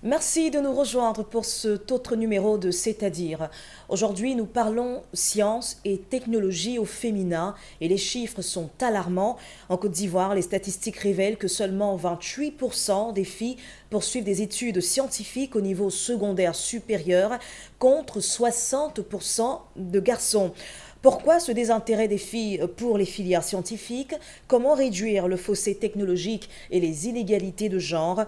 Merci de nous rejoindre pour cet autre numéro de C'est-à-dire. Aujourd'hui, nous parlons science et technologie au féminin et les chiffres sont alarmants. En Côte d'Ivoire, les statistiques révèlent que seulement 28% des filles poursuivent des études scientifiques au niveau secondaire supérieur contre 60% de garçons. Pourquoi ce désintérêt des filles pour les filières scientifiques? Comment réduire le fossé technologique et les inégalités de genre?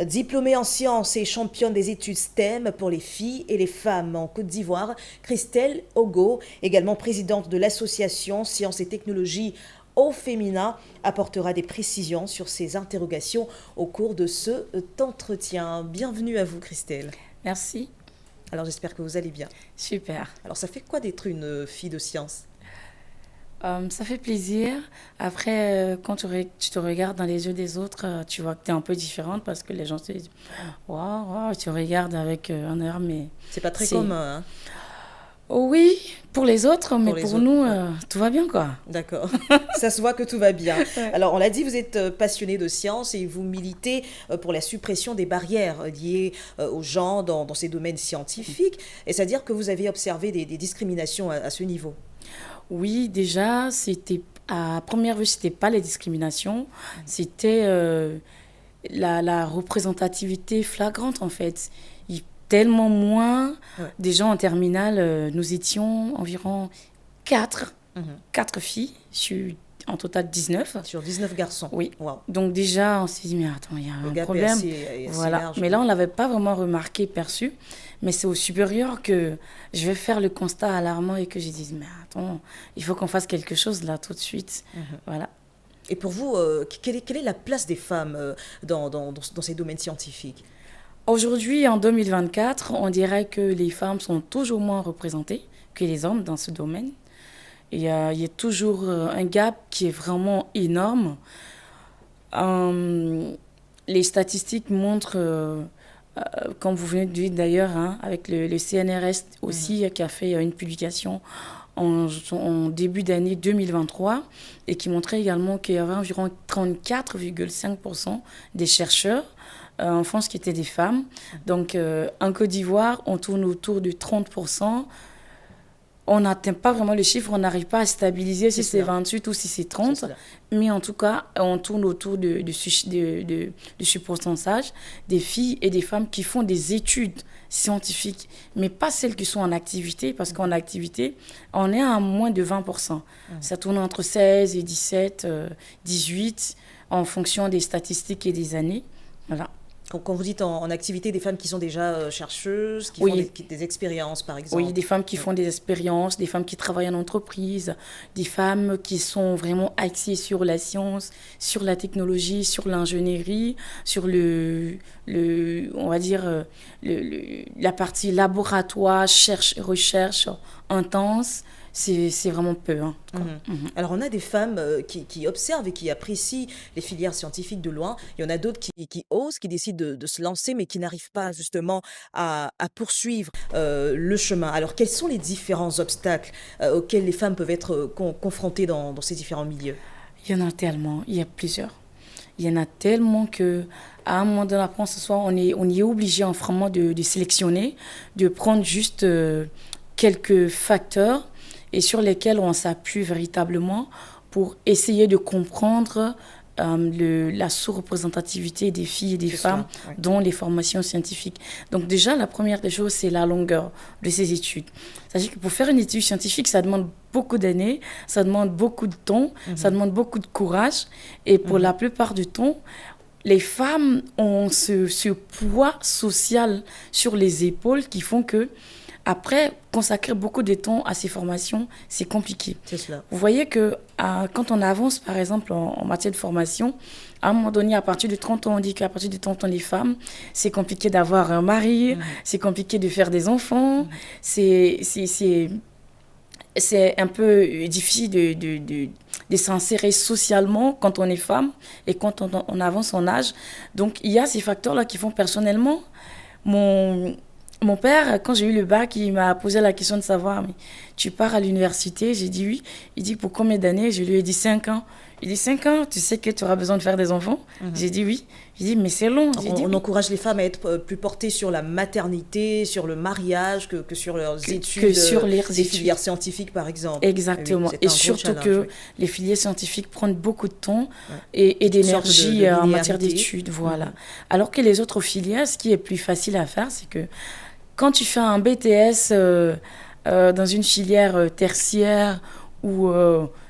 Diplômée en sciences et championne des études STEM pour les filles et les femmes en Côte d'Ivoire, Christelle Ogo, également présidente de l'association Sciences et Technologies au féminin, apportera des précisions sur ces interrogations au cours de cet entretien. Bienvenue à vous, Christelle. Merci. Alors j'espère que vous allez bien. Super. Alors ça fait quoi d'être une fille de science? Ça fait plaisir. Après, quand tu te regardes dans les yeux des autres, tu vois que tu es un peu différente parce que les gens te disent waouh, waouh, tu regardes avec un air, mais C'est pas très c'est. commun, hein, Oui, pour les autres, mais pour les pour autres. nous, Ouais. tout va bien, quoi. D'accord. Ça se voit que tout va bien. Ouais. Alors, on l'a dit, vous êtes passionné de science et vous militez pour la suppression des barrières liées aux gens dans ces domaines scientifiques. Et c'est-à-dire que vous avez observé des discriminations à ce niveau. Oui, déjà, c'était à première vue, c'était pas les discriminations, c'était la représentativité flagrante en fait. Tellement moins Ouais. des gens en terminale, nous étions environ 4 Mhm. 4 filles sur en total 19. Sur 19 garçons. Oui. Waouh. Donc déjà, on s'est dit, mais attends, il y a Le un gap problème. est assez Voilà. large. Mais Oui. là, on ne l'avait pas vraiment remarqué, perçu. Mais c'est au supérieur que je vais faire le constat alarmant et que j'ai dit, mais attends, il faut qu'on fasse quelque chose là tout de suite. Mhm. Voilà. Et pour vous, quelle est la place des femmes dans ces domaines scientifiques? Aujourd'hui, en 2024, on dirait que les femmes sont toujours moins représentées que les hommes dans ce domaine. Et il y a toujours un gap qui est vraiment énorme. Euh, les statistiques montrent, comme vous venez de dire d'ailleurs, hein, avec le CNRS Mhm. aussi, qui a fait une publication en début d'année 2023 et qui montrait également qu'il y avait environ 34,5% des chercheurs en France qui étaient des femmes. Donc en Côte d'Ivoire, on tourne autour de 30%. On n'atteint pas vraiment le chiffre, on n'arrive pas à stabiliser C'est si c'est cela. 28 ou si c'est C'est 30, cela. mais en tout cas, on tourne autour de ce pourcentage des filles et des femmes qui font des études scientifiques, mais pas celles qui sont en activité, parce qu'en activité, on est à moins de 20%. Mhm. Ça tourne entre 16 et 17, 18, en fonction des statistiques et des années. Voilà. Quand vous dites en activité, des femmes qui sont déjà chercheuses, qui font Oui, des expériences, par oui, exemple. des femmes qui Oui. font des expériences, des femmes qui travaillent en entreprise, des femmes qui sont vraiment axées sur la science, sur la technologie, sur l'ingénierie, sur on va dire, la partie laboratoire, recherche intense. C'est vraiment peu, hein, quoi. Mhm. Mhm. Alors, on a des femmes qui observent et qui apprécient les filières scientifiques de loin. Il y en a d'autres qui osent, qui décident de se lancer, mais qui n'arrivent pas justement à poursuivre le chemin. Alors, quels sont les différents obstacles auxquels les femmes peuvent être confrontées dans ces différents milieux? Il y en a tellement, il y a plusieurs. Il y en a tellement que à un moment donné, après, ce soir, on y est obligé en vraiment de sélectionner, de prendre juste quelques facteurs et sur lesquels on s'appuie véritablement pour essayer de comprendre la sous-représentativité des filles et des C'est femmes cela, oui. dans les formations scientifiques. Donc déjà, la première des choses, c'est la longueur de ces études. C'est-à-dire que pour faire une étude scientifique, ça demande beaucoup d'années, ça demande beaucoup de temps, ça Mhm. demande beaucoup de courage. Et pour Mhm. la plupart du temps, les femmes ont ce poids social sur les épaules qui font que, après, consacrer beaucoup de temps à ces formations, c'est compliqué. C'est cela. Vous voyez que quand on avance, par exemple, en matière de formation, à un moment donné, à partir de 30 ans, on dit qu'à partir de 30 ans, les femmes, c'est compliqué d'avoir un mari, Mhm. c'est compliqué de faire des enfants, Mhm. c'est, c'est, c'est, c'est un peu difficile de s'insérer socialement quand on est femme et quand on avance en âge. Donc, il y a ces facteurs-là qui font personnellement. Mon, mon père, quand j'ai eu le bac, il m'a posé la question de savoir, mais tu pars à l'université? J'ai dit oui. Il dit pour combien d'années? Je lui ai dit 5 ans. Il dit 5 ans, tu sais que tu auras besoin de faire des enfants? J'ai dit oui. Il dit mais c'est long. On encourage les femmes à être plus portées sur la maternité, sur le mariage, que sur leurs études, que sur les filières scientifiques par exemple. Exactement. Oui, et surtout que les filières scientifiques prennent beaucoup de temps et d'énergie en matière d'études. Voilà. Alors que les autres filières, ce qui est plus facile à faire, c'est que quand tu fais un BTS dans une filière tertiaire où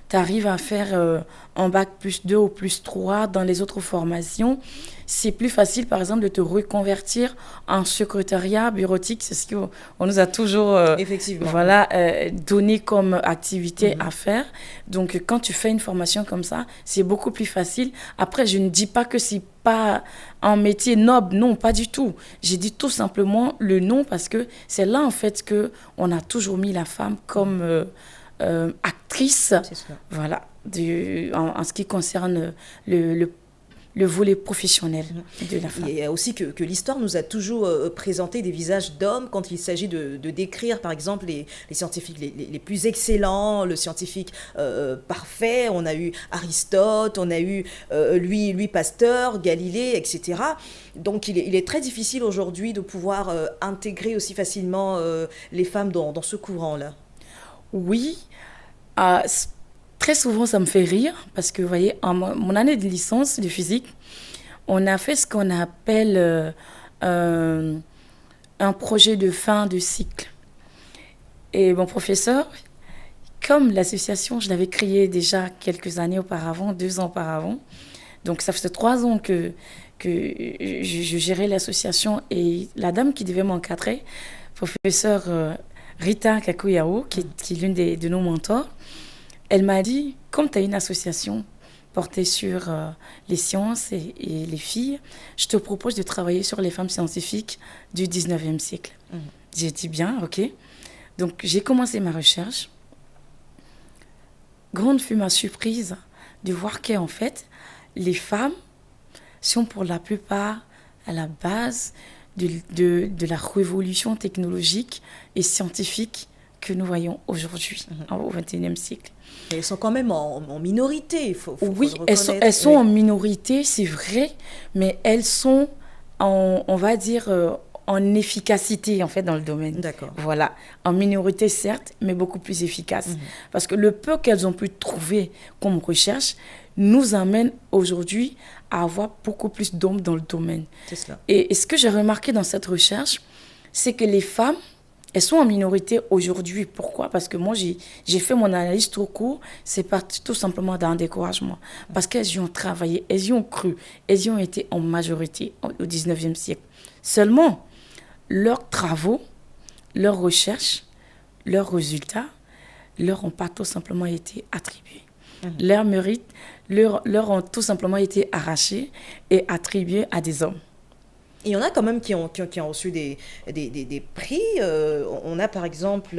tu arrives à faire un bac +2 ou +3 dans les autres formations, c'est plus facile, par exemple, de te reconvertir en secrétariat bureautique. C'est ce qu'on nous a toujours donné comme activité à faire. Donc, quand tu fais une formation comme ça, c'est beaucoup plus facile. Après, je ne dis pas que c'est pas un métier noble. Non, pas du tout. J'ai dit tout simplement le nom parce que c'est là, en fait, qu'on a toujours mis la femme comme actrice. Voilà. En ce qui concerne le volet professionnel de la femme. Il y a aussi que l'histoire nous a toujours présenté des visages d'hommes quand il s'agit de décrire, par exemple, les scientifiques les plus excellents, le scientifique parfait. On a eu Aristote, on a eu Louis Pasteur, Galilée, etc. Donc il est très difficile aujourd'hui de pouvoir intégrer aussi facilement les femmes dans ce courant-là. Oui, très souvent, ça me fait rire parce que, vous voyez, en mon année de licence de physique, on a fait ce qu'on appelle un projet de fin de cycle. Et mon professeur, comme l'association, je l'avais créée déjà quelques années auparavant, 2 ans auparavant, donc ça faisait 3 ans que je gérais l'association et la dame qui devait m'encadrer, professeur Rita Kakuyao, qui est l'une de nos mentors, elle m'a dit, comme tu as une association portée sur les sciences et les filles, je te propose de travailler sur les femmes scientifiques du 19e siècle. J'ai dit bien, ok. Donc, j'ai commencé ma recherche. Grande fut ma surprise de voir qu'en fait, les femmes sont pour la plupart à la base de la révolution technologique et scientifique que nous voyons aujourd'hui, au XXIe siècle. Et elles sont quand même en minorité, il faut oui, le reconnaître. Elles sont en minorité, c'est vrai, mais elles sont, on va dire, en efficacité, en fait, dans le domaine. D'accord. Voilà, en minorité, certes, mais beaucoup plus efficace. Parce que le peu qu'elles ont pu trouver comme recherche nous amène aujourd'hui à avoir beaucoup plus d'hommes dans le domaine. C'est cela. Et ce que j'ai remarqué dans cette recherche, c'est que les femmes, elles sont en minorité aujourd'hui. Pourquoi? Parce que moi, j'ai fait mon analyse tout court. C'est parti tout simplement d'un découragement. Parce qu'elles y ont travaillé, elles y ont cru, elles y ont été en majorité au 19e siècle. Seulement, leurs travaux, leurs recherches, leurs résultats, leur ont pas tout simplement été attribués. Leurs mérites leur ont tout simplement été arrachés et attribués à des hommes. Il y en a quand même qui ont reçu des prix. On a par exemple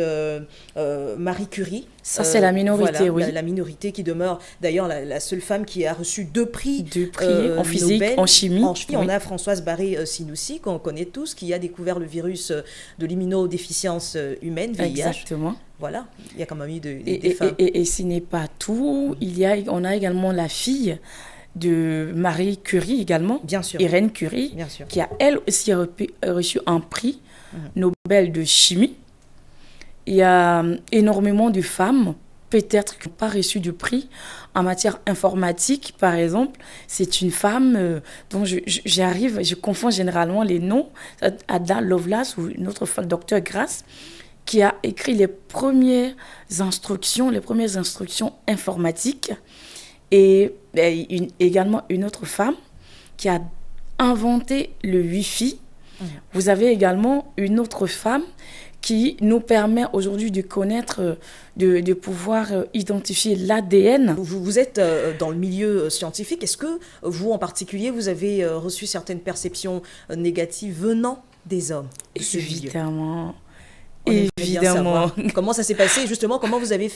Marie Curie. Ça, c'est la minorité, voilà, oui. La minorité qui demeure d'ailleurs la seule femme qui a reçu 2 prix. 2 prix en physique, Nobel. en chimie. Oui. On a Françoise Barré-Sinoussi, qu'on connaît tous, qui a découvert le virus de l'immunodéficience humaine, VIH. Exactement. Voilà, il y a quand même eu des femmes. Et ce n'est pas tout. On a également la fille de Marie Curie également, bien sûr. Irène Curie, bien sûr. qui a elle aussi reçu un prix Nobel de chimie. Il y a énormément de femmes, peut-être qui n'ont pas reçu de prix en matière informatique, par exemple. C'est une femme dont je confonds généralement les noms, Ada Lovelace ou une autre femme, Dr Grace, qui a écrit les premières instructions informatiques. Et également une autre femme qui a inventé le Wi-Fi. Vous avez également une autre femme qui nous permet aujourd'hui de connaître, de pouvoir identifier l'ADN. Vous êtes dans le milieu scientifique. Est-ce que vous, en particulier, vous avez reçu certaines perceptions négatives venant des hommes de ce milieu? Évidemment. Comment ça s'est passé, justement, comment vous avez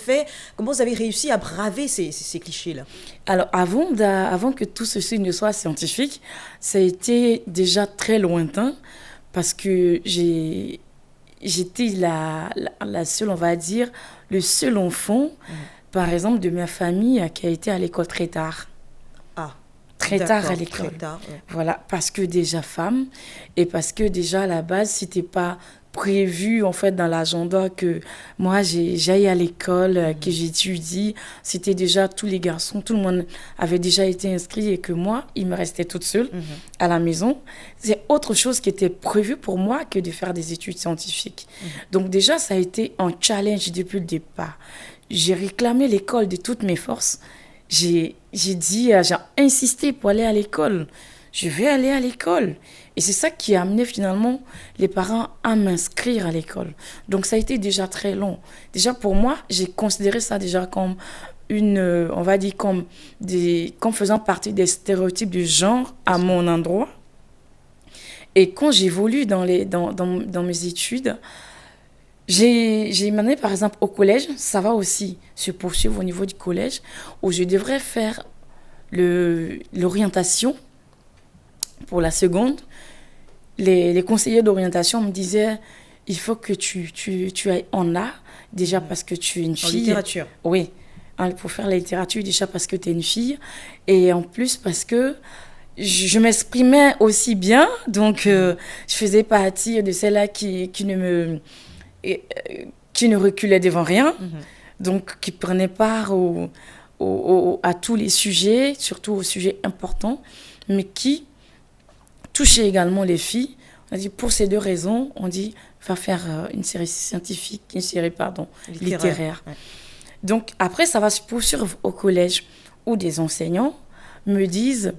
réussi à braver ces clichés-là? Alors, avant que tout ceci ne soit scientifique, ça a été déjà très lointain parce que j'étais la seule, on va dire, le seul enfant par exemple, de ma famille qui a été à l'école très tard. Ah, Très tard à d'accord, l'école. très tard. Ouais. Voilà, parce que déjà femme et parce que déjà à la base, c'était pas prévu en fait dans l'agenda que moi j'aille à l'école, que j'étudie. C'était déjà tous les garçons, tout le monde avait déjà été inscrit et que moi, il me restait toute seule à la maison. C'est autre chose qui était prévu pour moi que de faire des études scientifiques. Donc déjà, ça a été un challenge depuis le départ. J'ai réclamé l'école de toutes mes forces. J'ai insisté pour aller à l'école. Je vais aller à l'école. Et c'est ça qui a amené finalement les parents à m'inscrire à l'école. Donc ça a été déjà très long. Déjà pour moi, j'ai considéré ça déjà comme on va dire comme faisant partie des stéréotypes du genre à mon endroit. Et quand j'évolue dans mes études, j'ai mené par exemple au collège, ça va aussi se poursuivre au niveau du collège, où je devrais faire l'orientation pour la seconde. Les conseillers d'orientation me disaient, il faut que tu ailles en art, déjà parce que tu es une fille. En littérature. Oui, pour faire la littérature, déjà parce que tu es une fille, et en plus parce que je m'exprimais aussi bien, donc je faisais partie de celles-là qui ne reculait devant rien, donc qui prenait part à tous les sujets, surtout aux sujets importants, mais qui touchait également les filles. On a dit, pour ces deux raisons, on dit, va faire une série littéraire. Ouais. Donc après, ça va se poursuivre au collège, où des enseignants me disent,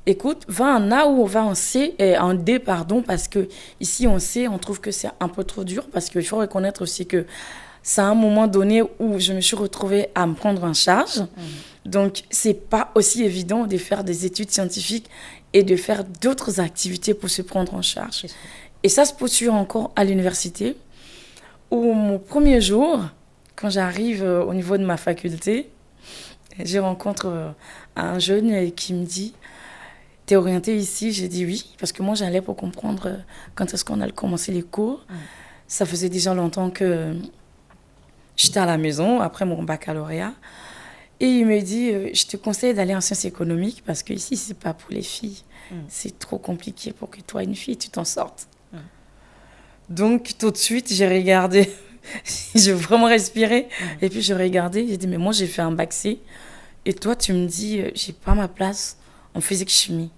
écoute, va en A ou va en C, en D, pardon, parce que ici en C, on trouve que c'est un peu trop dur, parce qu'il faut reconnaître aussi que c'est à un moment donné où je me suis retrouvée à me prendre en charge. Donc, c'est pas aussi évident de faire des études scientifiques et de faire d'autres activités pour se prendre en charge. Et ça se poursuit encore à l'université, où mon premier jour, quand j'arrive au niveau de ma faculté, je rencontre un jeune qui me dit, t'es orientée ici? J'ai dit oui, parce que moi j'allais pour comprendre quand est-ce qu'on allait commencer les cours. Ça faisait déjà longtemps que j'étais à la maison, après mon baccalauréat. Et il me dit, je te conseille d'aller en sciences économiques, parce que ici c'est pas pour les filles. C'est trop compliqué pour que toi, une fille, tu t'en sortes. Donc tout de suite, j'ai regardé, j'ai vraiment respiré. Et puis j'ai regardé, j'ai dit, mais moi j'ai fait un bac C. Et toi, tu me dis, j'ai pas ma place en physique-chimie.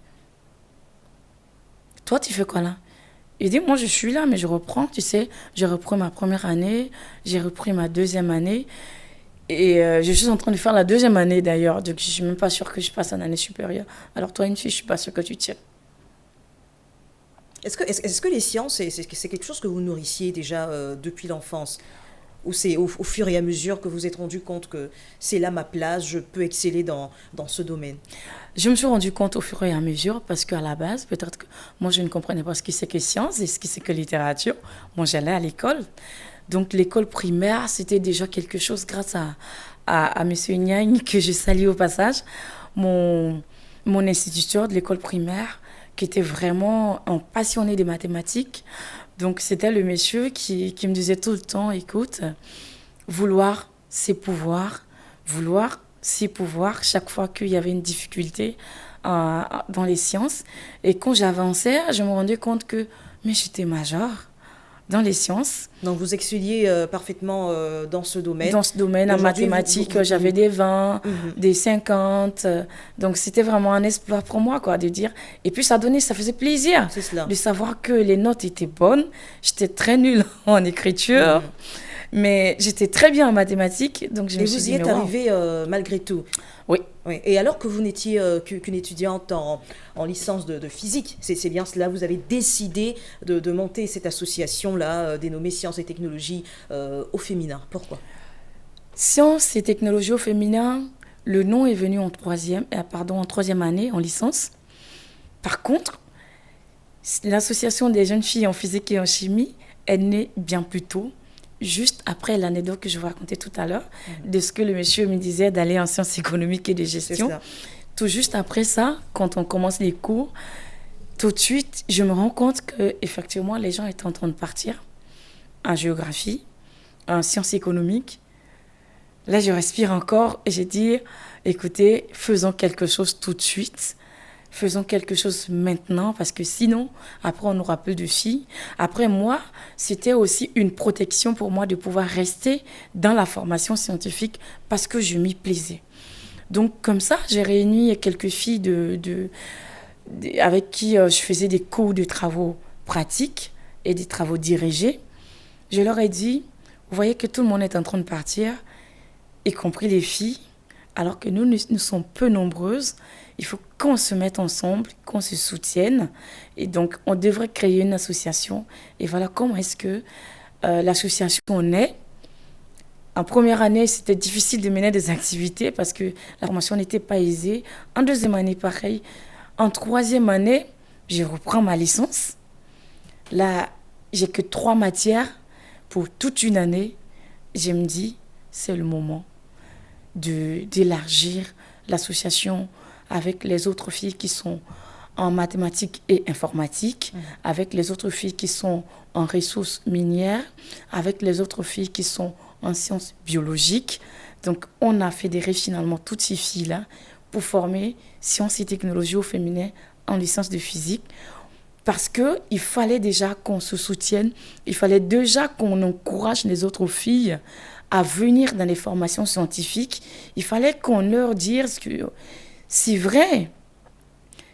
Toi, tu fais quoi là? Il dit, moi, je suis là, mais je reprends, tu sais. J'ai repris ma première année, j'ai repris ma deuxième année. Et je suis en train de faire la deuxième année, d'ailleurs. Donc, je ne suis même pas sûre que je passe en année supérieure. Alors, toi, une fille, je ne suis pas sûre que tu tiens. Est-ce que les sciences, c'est quelque chose que vous nourrissiez déjà depuis l'enfance? Ou c'est au fur et à mesure que vous êtes rendu compte que c'est là ma place, je peux exceller dans ce domaine? Je me suis rendu compte au fur et à mesure parce qu'à la base, peut-être que moi, je ne comprenais pas ce que c'est que science et ce que c'est que littérature. Moi, j'allais à l'école. Donc, l'école primaire, c'était déjà quelque chose grâce à M. Niagne, que je salue au passage, mon instituteur de l'école primaire, qui était vraiment un passionné des mathématiques. Donc, c'était le monsieur qui me disait tout le temps, écoute, vouloir, c'est pouvoir. Vouloir, c'est pouvoir. Chaque fois qu'il y avait une difficulté dans les sciences. Et quand j'avançais, je me rendais compte que mais j'étais majeure dans les sciences. Donc, vous excelliez parfaitement dans ce domaine. Dans ce domaine, en mathématiques, j'avais des 20, des 50. Donc, c'était vraiment un espoir pour moi, quoi, de dire. Et puis, ça faisait plaisir de savoir que les notes étaient bonnes. J'étais très nulle en écriture, mais j'étais très bien en mathématiques. Donc, je me suis dit, et vous y êtes arrivée malgré tout? Oui. Et alors que vous n'étiez qu'une étudiante en licence de physique, c'est bien cela, vous avez décidé de monter cette association-là, dénommée Sciences et Technologies au féminin. Pourquoi? Sciences et Technologies au féminin, le nom est venu en troisième année, en licence. Par contre, l'association des jeunes filles en physique et en chimie est née bien plus tôt, juste après l'anecdote que je vous racontais tout à l'heure, de ce que le monsieur me disait d'aller en sciences économiques et de gestion. Tout juste après ça, quand on commence les cours, tout de suite, je me rends compte qu'effectivement, les gens étaient en train de partir en géographie, en sciences économiques. Là, je respire encore et j'ai dit, écoutez, faisons quelque chose tout de suite. Faisons quelque chose maintenant parce que sinon, après, on n'aura plus de filles. Après, moi, c'était aussi une protection pour moi de pouvoir rester dans la formation scientifique parce que je m'y plaisais. Donc, comme ça, j'ai réuni quelques filles avec qui je faisais des cours de travaux pratiques et des travaux dirigés. Je leur ai dit, vous voyez que tout le monde est en train de partir, y compris les filles, alors que nous sommes peu nombreuses. Il faut qu'on se mette ensemble, qu'on se soutienne. Et donc, on devrait créer une association. Et voilà comment est-ce que l'association naît. En première année, c'était difficile de mener des activités parce que la formation n'était pas aisée. En deuxième année, pareil. En troisième année, je reprends ma licence. Là, j'ai que 3 matières pour toute une année. Je me dis, c'est le moment d'élargir l'association avec les autres filles qui sont en mathématiques et informatique, avec les autres filles qui sont en ressources minières, avec les autres filles qui sont en sciences biologiques. Donc, on a fédéré finalement toutes ces filles-là pour former sciences et technologies au féminin en licence de physique. Parce qu'il fallait déjà qu'on se soutienne, il fallait déjà qu'on encourage les autres filles à venir dans les formations scientifiques. Il fallait qu'on leur dise que c'est vrai,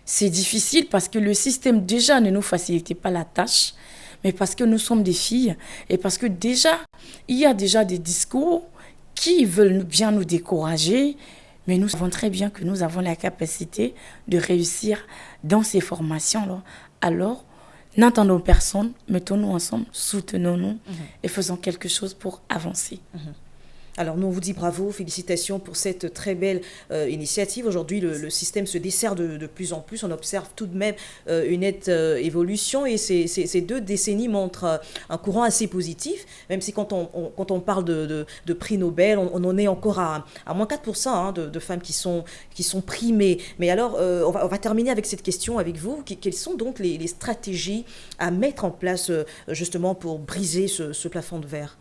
c'est difficile parce que le système déjà ne nous facilitait pas la tâche, mais parce que nous sommes des filles et parce que déjà, il y a déjà des discours qui veulent bien nous décourager, mais nous savons très bien que nous avons la capacité de réussir dans ces formations-là. Alors, n'attendons personne, mettons-nous ensemble, soutenons-nous et faisons quelque chose pour avancer. Alors nous on vous dit bravo, félicitations pour cette très belle initiative. Aujourd'hui le système se dessert de plus en plus, on observe tout de même une nette évolution et ces 2 décennies montrent un courant assez positif, même si quand on parle de prix Nobel, on en est encore à moins 4% de femmes qui sont primées. Mais alors on va terminer avec cette question avec vous. Quelles sont donc les stratégies à mettre en place justement pour briser ce plafond de verre?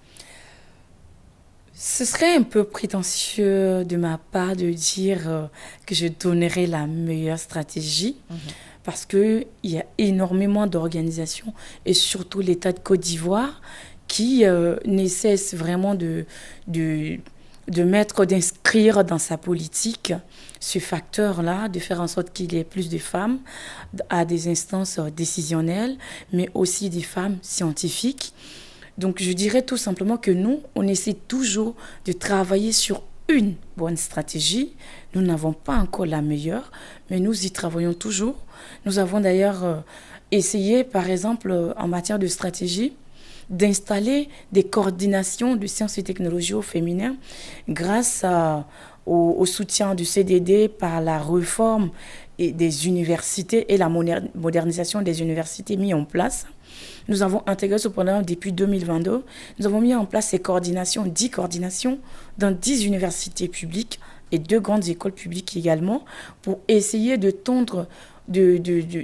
Ce serait un peu prétentieux de ma part de dire que je donnerais la meilleure stratégie parce qu'il y a énormément d'organisations et surtout l'État de Côte d'Ivoire qui ne cesse vraiment d'inscrire dans sa politique ce facteur-là, de faire en sorte qu'il y ait plus de femmes à des instances décisionnelles, mais aussi des femmes scientifiques. Donc, je dirais tout simplement que nous, on essaie toujours de travailler sur une bonne stratégie. Nous n'avons pas encore la meilleure, mais nous y travaillons toujours. Nous avons d'ailleurs essayé, par exemple, en matière de stratégie, d'installer des coordinations de sciences et technologies au féminin grâce au soutien du CDD par la réforme des universités et la modernisation des universités mis en place. Nous avons intégré ce programme depuis 2022. Nous avons mis en place ces coordinations, 10 coordinations dans 10 universités publiques et 2 grandes écoles publiques également pour essayer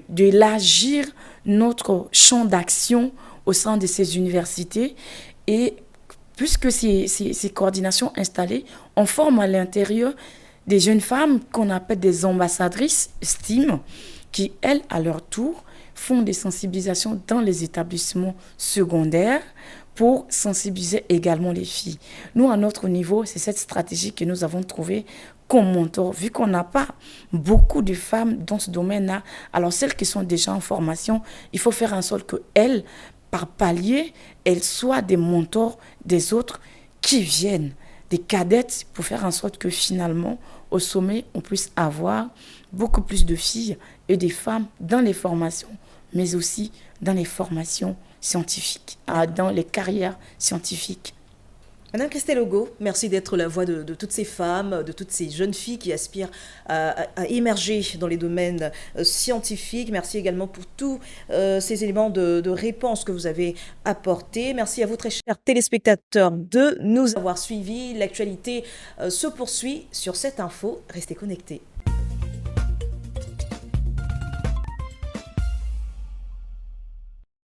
d'élargir notre champ d'action au sein de ces universités. Et puisque ces coordinations installées, on forme à l'intérieur des jeunes femmes qu'on appelle des ambassadrices STEAM qui, elles, à leur tour, font des sensibilisations dans les établissements secondaires pour sensibiliser également les filles. Nous, à notre niveau, c'est cette stratégie que nous avons trouvée comme mentor, vu qu'on n'a pas beaucoup de femmes dans ce domaine-là. Alors, celles qui sont déjà en formation, il faut faire en sorte qu'elles, par palier, elles soient des mentors des autres qui viennent, des cadettes, pour faire en sorte que finalement, au sommet, on puisse avoir beaucoup plus de filles et des femmes dans les formations, mais aussi dans les formations scientifiques, dans les carrières scientifiques. Madame Christelle Ogo, merci d'être la voix de toutes ces femmes, de toutes ces jeunes filles qui aspirent à émerger dans les domaines scientifiques. Merci également pour tous ces éléments de réponse que vous avez apportés. Merci à vous, très chers téléspectateurs, de nous avoir suivis. L'actualité se poursuit sur cette info. Restez connectés.